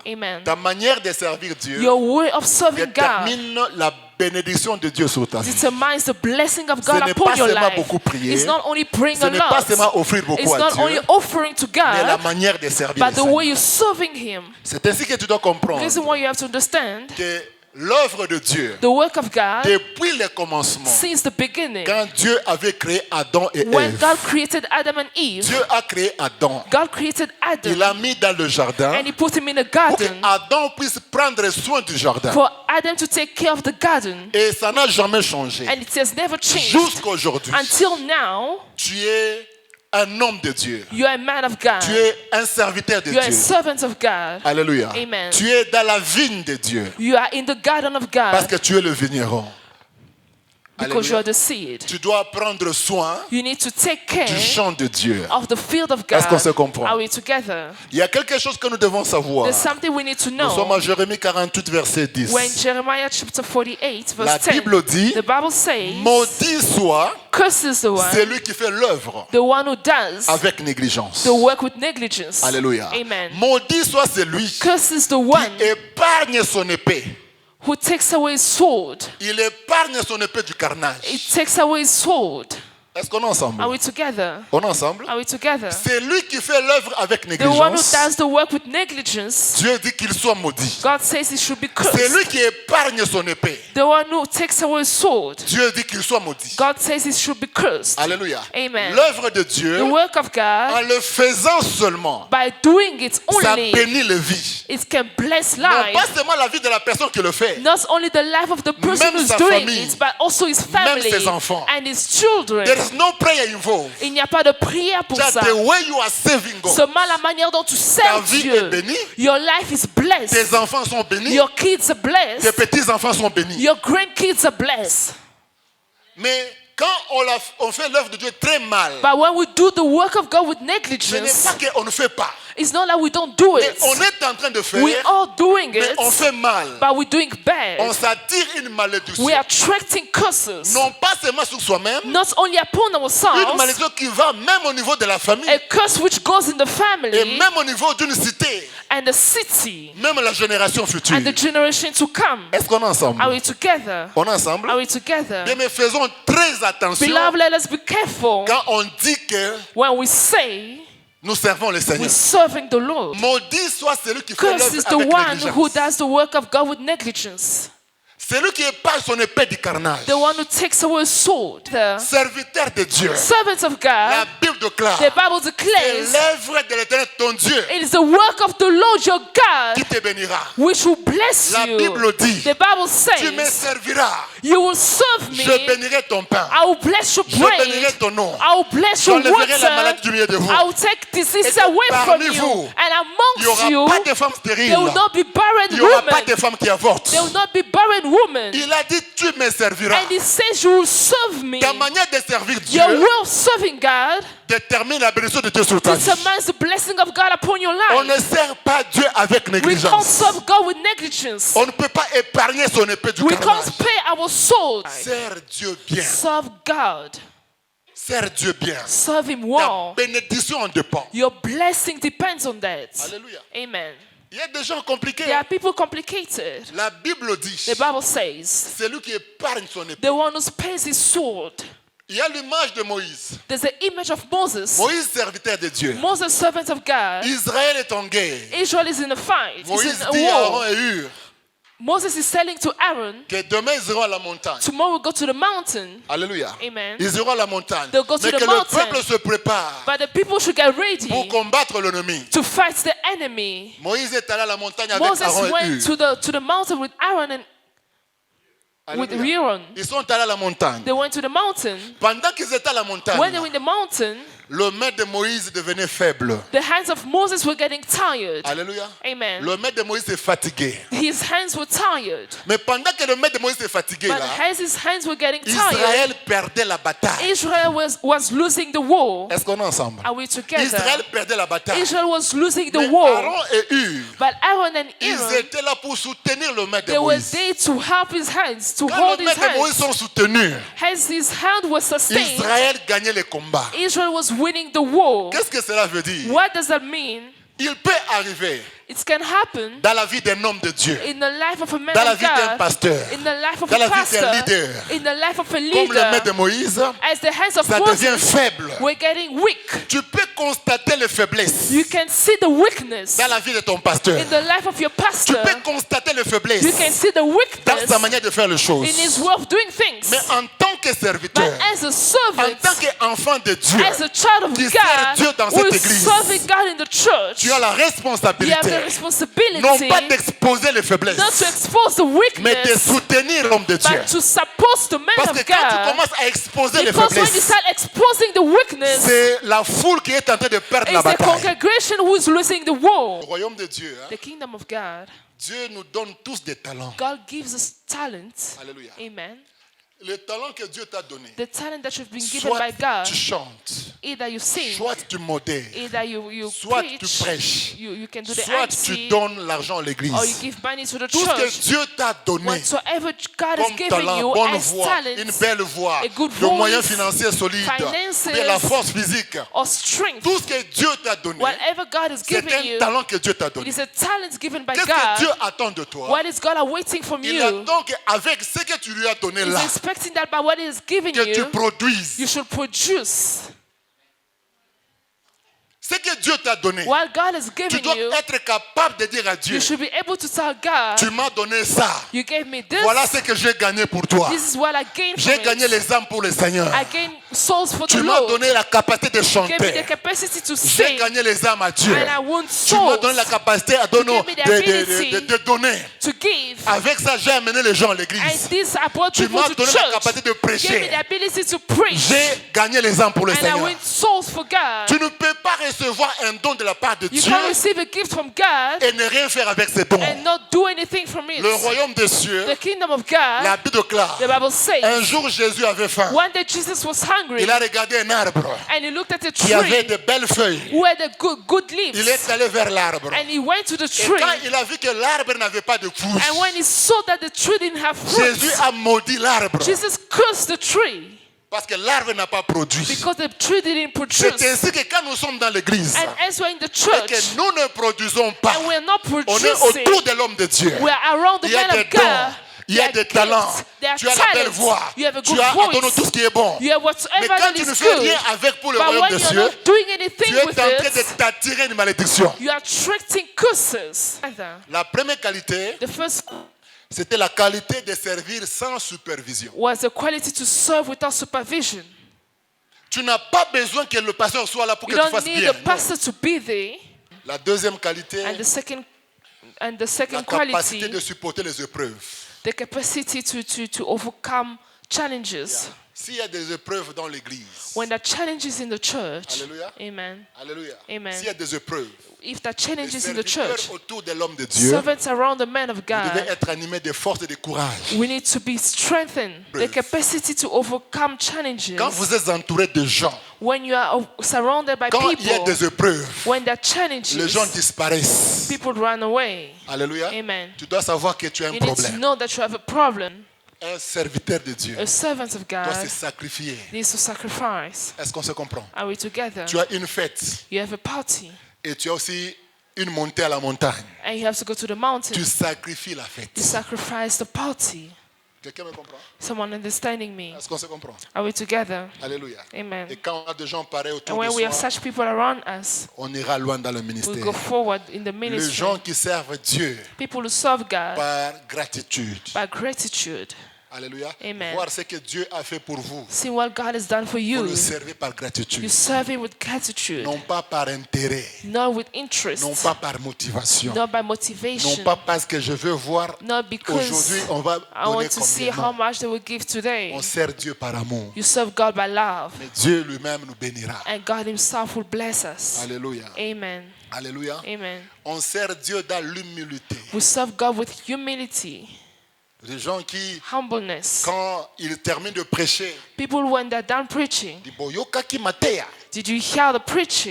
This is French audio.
Amen. Ta manière de servir Dieu Your way of serving God détermine la bénédiction de Dieu sur ta vie. determines the blessing of Ce God n'est upon pas your seulement life. beaucoup prier, It's not only praying ce a n'est pas lot. seulement offrir beaucoup It's à not only Dieu, offering to mais la God, manière de servir but le the way Seigneur. you're serving Him. C'est ainsi que tu dois The comprendre reason why you have to understand que l'œuvre de Dieu, the work of God depuis le commencement, since the beginning. quand Dieu avait créé Adam et When Ève, God created Adam and Eve, Dieu a créé Adam. God created Il Adam l'a mis dans le jardin and He put him in a pour que garden Adam puisse prendre soin du jardin. for Adam to take care of the garden. Et ça n'a jamais changé. And it has never changed. Jusqu'à aujourd'hui, Until now, tu es un homme de Dieu. you are a man of God. Tu es un serviteur de You are a Dieu. servant of God. Alléluia. Amen. Tu es dans la vigne de Dieu You are in the garden of parce God que tu es le vigneron. because you Alléluia. are the seed. Tu dois prendre soin You need to take care du champ de Dieu. of the field of Est-ce qu'on se God. comprend? Are we together? Il y a quelque chose que nous devons savoir. There's something we need to Nous sommes know. à Jérémie 48, verset 10. When Jeremiah chapter 48, La verse 10, Bible dit, the Bible says, maudit soit curses the one, celui qui fait l'œuvre the one who does avec négligence. the work with negligence. Alléluia. Amen. Maudit soit celui Curses the one qui épargne son épée. who takes away his sword. Il épargne son épée du carnage. It takes away his sword. Est-ce qu'on est ensemble? Are we together? On est ensemble? Are we together? C'est lui qui fait l'œuvre avec The one who négligence. does the work with negligence, Dieu dit qu'il soit maudit. God says he should be C'est cursed. lui qui épargne son épée. The one who takes away his sword, Dieu dit qu'il soit maudit. God says he should be cursed. Alléluia. Amen. L'œuvre de Dieu, The work of God, en le faisant seulement, by doing it ça only, bénit les vies. it can bless Non pas life. seulement la vie de la personne qui le fait. Not only the life of the person Même who's sa doing famille, it, but also his family ses enfants. and his children. There is no prayer involved. Il n'y a pas de prière pour Just ça. the way you are serving God. Seulement la manière dont tu Ta sers vie Dieu. est bénie. Your life is blessed. Tes enfants sont bénis. Your kids are Tes blessed. petits-enfants sont bénis. Your grandkids are blessed. Mais quand on fait l'œuvre de Dieu très mal, But when we do the work of God with ce n'est negligence, pas qu'on ne fait pas. it's not like we don't do Mais it. on est en train de faire, We are doing mais on it, fait mal. but we're doing On bad. s'attire une malédiction. We are attracting curses, Non pas seulement sur soi-même, not only upon une ourselves, malédiction qui va même au niveau de la famille a curse which goes in the et family même au niveau d'une cité, and the city même la génération future. and the generation to come. Est-ce qu'on est ensemble? Are we together? On est ensemble? Are we together? Bien, mais faisons très attention Beloved, let us be careful quand on dit que when we say nous servons le we're Seigneur. serving the Lord. Maudit soit celui qui fait Curse is l'œuvre the avec one who négligence. does the work of God with negligence. Celui qui épargne son épée du carnage. The one who takes away a sword. The Serviteur de Dieu. servants of La God, Bible déclare. the Bible C'est declares, l'œuvre de l'Éternel ton Dieu it is the work of the Lord your qui God te bénira. which will bless La you. Bible dit, The Bible tu me says, serviras. you will serve me. Je bénirai ton pain. I will bless your Je bénirai bread. ton nom. I will bless your J'enlèverai la maladie du water. milieu de vous. I will take disease Et away from parmi you. vous, And Il n'y amongst you, aura pas de femmes stériles. there will not be Il barren n'y aura pas women. de femmes qui avortent. There will not be barren women. Il a dit, tu me serviras. And he says you will serve me. Ta manière de servir Dieu Your way of serving God détermine la bénédiction de Dieu sur ta vie. determines the blessing of God upon your On life. ne sert pas Dieu avec We can't négligence. serve God with negligence. On ne peut pas épargner son épée du We carnage. can't pay our soul. Sers Dieu bien. Serve God. Sers Dieu bien. Serve Him Ta well. bénédiction en dépend. Your blessing depends on that. Alléluia. Amen. Il y a des gens compliqués. There are people complicated. La Bible dit, The Bible says, c'est lui qui épargne son épée. the one who spares his sword. Il y a l'image de Moïse. There's the image of Moses. Moïse, serviteur de Dieu. Moses, servant of God. Israël est en guerre. Israel is in a fight. Moïse It's in dit a à Aaron war. et Hur Moses is telling to Aaron, que demain ils iront à la montagne. tomorrow we'll go to the mountain. Alléluia. Amen. Ils iront à la montagne. They'll go to Mais the que le mountain. peuple se prépare But the people should get ready pour combattre l'ennemi. to fight the enemy. Moïse est allé à la montagne avec Moses Aaron et went Hur. to the mountain with Aaron and with Alléluia. Aaron. Ils sont allés à la montagne. They went to the mountain. Pendant qu'ils étaient à la montagne, When they were in the mountain, le main de Moïse devenait faible. the hands of Moses were getting tired. Alléluia. Amen. Le main de Moïse est fatigué. His hands were tired. Mais pendant que le main de Moïse est fatigué, But là, as his hands were getting tired, Israël perdait la bataille. Israel was losing the war. Est-ce qu'on est ensemble? Are we together? Israël perdait la bataille. Israel was losing the Mais war. Aaron et Hur, But Aaron and ils Aaron, étaient là pour soutenir le main de they were Moïse. there to help his hands, to Quand hold le his main de Moïse hands. sont soutenus, As his hand was sustained, Israël gagnait les combats. Israel was winning the war. Qu'est-ce que cela veut dire? What does that mean? Il peut arriver It can happen dans la vie d'un homme de Dieu, in the life of a man dans la of vie d'un God, pasteur, in the life of dans a la vie d'un pastor, leader. in the life of a Comme le maître de leader. Moïse, As the hands of ça devient Moses, faible. we're getting weak. Tu peux constater les faiblesses You can see the weakness dans la vie de ton pasteur. in the life of your Tu pastor. peux constater les You can faiblesses see the dans weakness sa manière de faire les choses. in his way of doing things. Mais en tant que But serviteur, as a en servant, tant qu'enfant de Dieu, as a child of qui sert Dieu dans God, who cette is église, serving God in the church, tu as la you have the responsabilité, responsibility non pas d'exposer les faiblesses, not to expose the mais de weakness, soutenir l'homme de Dieu. but to support the man Parce of que quand tu God. commences à exposer les Because when you faiblesses, start exposing the weakness, c'est la foule qui est en train de perdre la it's the bataille. congregation who is losing the war. Le royaume de Dieu, hein, The kingdom of God. Dieu nous donne tous des talents. God gives us talents. Alléluia. Amen. Le talent que Dieu t'a donné, The talent that you've been given soit by God, tu chantes, either you sing, soit tu modères, either you soit tu preach, prêches, you can do the soit tu MC, donnes l'argent à l'église. or you give money to the Tout ce que church. Dieu t'a donné Whatsoever God has comme given talent, you bonne as voix, une talents belle voix, a good de moyens voice, financiers solides, finances, de la force physique, or strength, tout ce que Dieu t'a donné, whatever God has c'est given un you, talent que Dieu t'a it donné. is a talent given by Qu'est-ce que Dieu God. attend de toi? What is God awaiting from Il you? attend qu'avec ce que tu lui as donné He's là, expecting that by what He has given que tu you, produises. you should produce. Ce que Dieu t'a donné, What God has tu given dois you, être capable de dire à Dieu, you should be able to tell God, tu m'as donné ça. you gave me this, Voilà ce que j'ai gagné pour toi. this is what I gained J'ai from gagné it. les âmes pour le Seigneur. I gained souls for the Tu m'as Lord. donné la capacité de You gave me the chanter. capacity to J'ai sing, gagné les âmes à Dieu. and I want Tu m'as souls donné la capacité à donner, gave me the ability de donner. to give. Avec ça, j'ai amené les gens à And l'église. this I brought Tu people m'as to donné la church. capacité de You gave me prêcher. the ability to preach. J'ai gagné les âmes pour le And I Seigneur. win souls for God. Tu ne peux pas recevoir un don de la part de You Dieu can't receive a gift from God et ne rien faire avec ces dons. and not do anything from it. Le royaume des cieux, The kingdom of God, la Bible déclare, the Bible says, un jour Jésus avait faim. one day Jesus was hungry Il a regardé un arbre and he looked at a qui avait tree de belles feuilles. who had a good Il leaves, est allé vers l'arbre. and he went to the Et tree, quand il a vu que l'arbre n'avait pas de couche, and when he saw that the tree didn't have Jésus fruit, a maudit l'arbre Jesus cursed the tree parce que l'arbre n'a pas produit. because the tree didn't C'est produce. ainsi que quand nous sommes dans l'église And as we're in the et church que nous ne produisons pas, and we're not on est producing, autour de l'homme de Dieu. we're around the Il y a man des of dons, God. il y a There des are talents, gifts, there are tu as la belle talents, voix, you have a tu good as donné tout ce voice, qui est bon. you have whatever Mais quand that tu ne is fais good. rien avec pour le But royaume when des you're cieux, not doing tu anything es en with train de it, t'attirer une malédiction. you are attracting curses. La première qualité, The first c'était la qualité de servir sans supervision. was the quality to serve without supervision. Tu n'as pas besoin que le pasteur soit là pour que You tu don't fasses need bien. the pastor to be there. La deuxième qualité, And the second la quality, capacité de supporter les épreuves. the capacity to overcome challenges. S'il y a des épreuves dans l'église, When there are challenges in the church, Alléluia. amen. Alléluia. Amen. S'il y a des épreuves, If there are les challenges in the serviteurs church, autour de l'homme de Dieu, servants around the man of vous devez God, être animés de force et de courage. we need to be strengthened. The capacity to overcome challenges. Quand vous êtes entouré de gens, When you are surrounded by quand il y a people, des épreuves, when there are les challenges, gens disparaissent. people run away. Alléluia. Amen. Tu dois savoir que tu as un You need to problème. know that you have a problem. Un serviteur de Dieu A servant of doit God se sacrifier. needs to sacrifice. Est-ce qu'on se comprend? Are we together? Tu as une fête You have a party et tu as aussi une montée à la montagne. and you have to go to the mountain. Tu sacrifies la fête. You sacrifice the party. Quelqu'un me comprend? Someone understanding me? Est-ce qu'on se comprend? Are we together? Alléluia. Amen. Et quand on a des gens pareils And autour when de we have soi, such people around us, on ira loin dans le we ministère. go forward in the Les ministry. gens qui servent Dieu People who serve God par gratitude. by gratitude. Alléluia. Amen. Voir ce que Dieu a fait pour vous. See what God has done for Vous you. le servez par You gratitude. serve Him with gratitude, Non pas par intérêt. not with interest, Non pas par motivation. not by Non motivation, pas parce que je veux voir not because aujourd'hui on va I donner want to see combien. how Non. much they will give today. On sert Dieu par amour. You serve God by love, Mais Dieu lui-même nous bénira. and God Himself will bless us. Alléluia. Amen. Alléluia. Amen. On sert Dieu dans l'humilité. We serve God with humility, Des gens qui, humbleness. quand ils terminent de prêcher, People, when they're done preaching, disent bon, yoka ki mateya. did you hear the preaching?